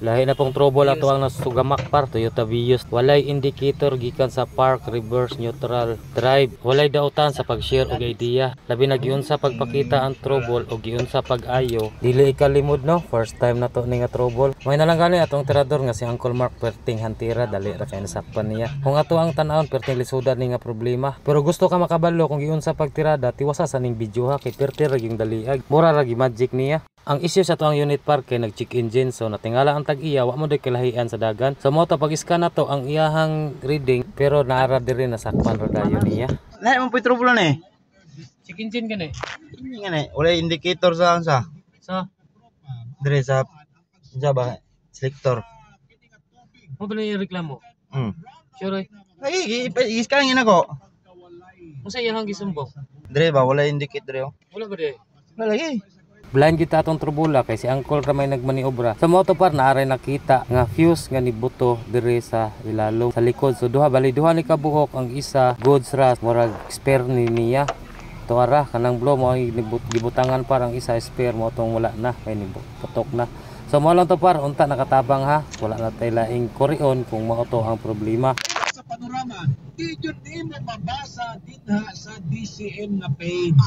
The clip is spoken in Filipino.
Lahi na pong trouble ato ang nasugamak par Toyota Vios. Walay indicator gikan sa park, reverse, neutral, drive. Walay dautan sa pag-share og idea. Labi na giun sa pagpakita ang trouble o giun sa pag-ayo. Dili ikalimod no, first time na to ni nga trouble. May nalang gani atong tirador nga si Uncle Mark perting hantira dali ra kay nasakpan niya. Kung ato ang tan-awon perting lisudan ni nga problema. Pero gusto ka makabalo kung giun sa pagtirada tiwasa sa ning video ha kay perti ra gyung daliag. Mura ra gi magic niya. Ang issue sa to ang unit park kay nag-check engine so natingala ang tag-iya wa mo day kilahian sa dagan. So mo to pag-scan na to ang iyahang reading pero naara diri nasakpan ra dayon niya. Lahat mo po'y trouble na eh. Check engine gani. Hindi nga na eh. Wala indicator sa ansa. So, Dire sa ba? Selector. mo ba yung reklamo? Sure. Ay, iskanangin ako. Kung sa iyang gisumbong. Dire ba? Wala indicator yun. Wala ba di? Wala lagi. Blind kita atong trubula kay si Uncle ra may nagmaniobra. Sa moto par naaray nakita nga fuse nga nibuto dire sa ilalom sa likod. So duha ni kabuhok ang isa goods ra murag spare ni niya. Tuara kanang blow mo ay gibutangan parang isa spare mo tong wala na kay nibutok na. So mo lang to par unta nakatabang ha. Wala na tay laing koreon kung mao to ang problema. Sa panorama, di mo mabasa dinha sa DCM na page.